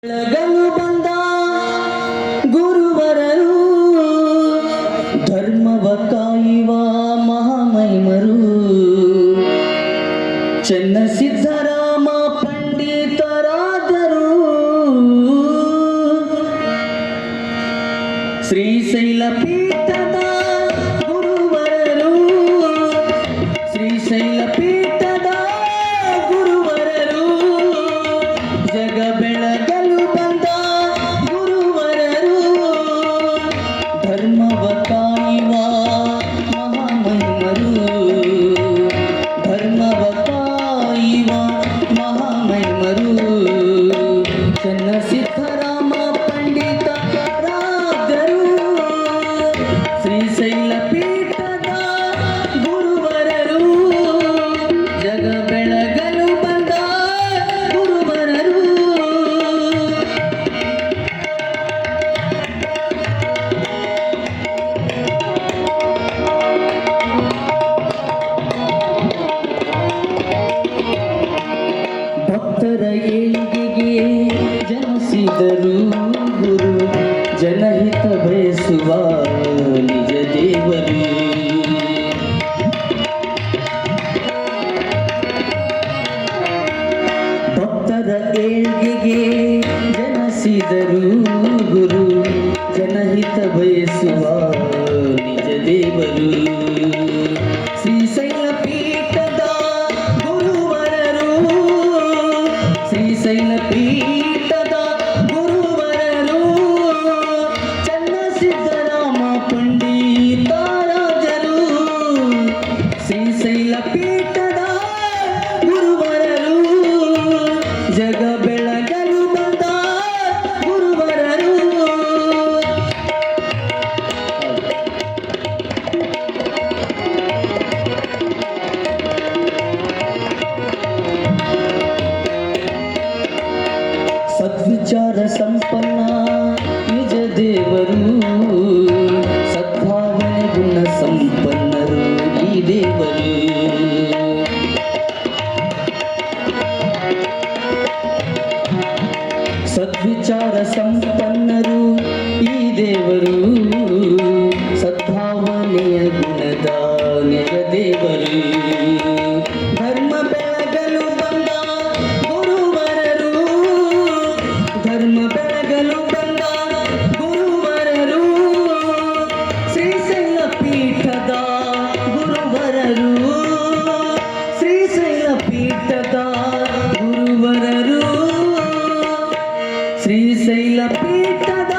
ಬೆಳಗಲು ಬಂದ ಗುರುವರರು ಧರ್ಮವ ಕಾಯುವ ಮಹಾಮಹಿಮರು ಚೆನ್ನ ಸಿದ್ದರಾಮ ಪಂಡಿತರಾದರು ಶ್ರೀಶೈಲ ಪೀಠದ ಗುರುವರರು ಶ್ರೀಶೈಲ ಪೀಠದ ಗುರುವರರು ಜಗ ಬೆಳಗಲು ಬಂದ ಗುರುವರರು ಧರ್ಮವ ಕಾಯುವ ಮಹಾಮಹಿಮರು ಧರ್ಮವ ಕಾಯುವ ಮಹಾಮಹಿಮರು ಚೆನ್ನ ಸಿದ್ದರಾಮ ಪಂಡಿತರಾದರು ಶ್ರೀಶೈಲ ಪೀಠದ ಗುರುವರರು ಜಗ ಬೆಳಗಲು ಬಂದ ಗುರುವರರು ಭಕ್ತರ ಏಳಿಗೆಗೆ ಜನಿಸಿದರು ಗುರು ಜನಹಿತ ಬಯಸುವ ನಿಜ ದೇವರು ಭಕ್ತರ ಏಳಿಗೆಗೆ ಜನಿಸಿದರು ಗುರು ಜನಹಿತ ಬಯಸುವ ನಿಜ ದೇವರು ಶ್ರೀಶೈಲ ಪೀಠದ ಗುರುವರರು ಶ್ರೀಶೈಲ ಪೀಠದ ಗುರುವರರು ಚೆನ್ನ ಸಿದ್ದರಾಮ ಪಂಡಿತರಾಜರು ಶ್ರೀಶೈಲ ಪೀಠದ ಗುರುವರರು ಜಗ ಬೆಳಗಲು ಬಂದ ಗುರುವರರು ಸದ್ವಿಚಾರ ಸಂಪನ್ನ ನಿಜ ದೇವರು ಸದ್ಭಾವನೆ ಗುಣ ಸಂಪನ್ನರು ಈ ದೇವರು ಸದ್ವಿಚಾರ ಸಂಪನ್ನರು ಈ ದೇವರು ಸದ್ಭಾವನೆಯ ಗುಣದ ನಿಜ ದೇವರು ಧರ್ಮ ಬೆಳಗಲು ಬಂದ ಗುರುವರರು ಧರ್ಮ ಬೆಳಗಲು ಬಂದ ಗುರುವರರು ಶ್ರೀಶೈಲ ಪೀಠದ ಗುರುವರರು ಶ್ರೀಶೈಲ ಪೀಠದ ಗುರುವರರು ಶ್ರೀಶೈಲ ಪೀಠದ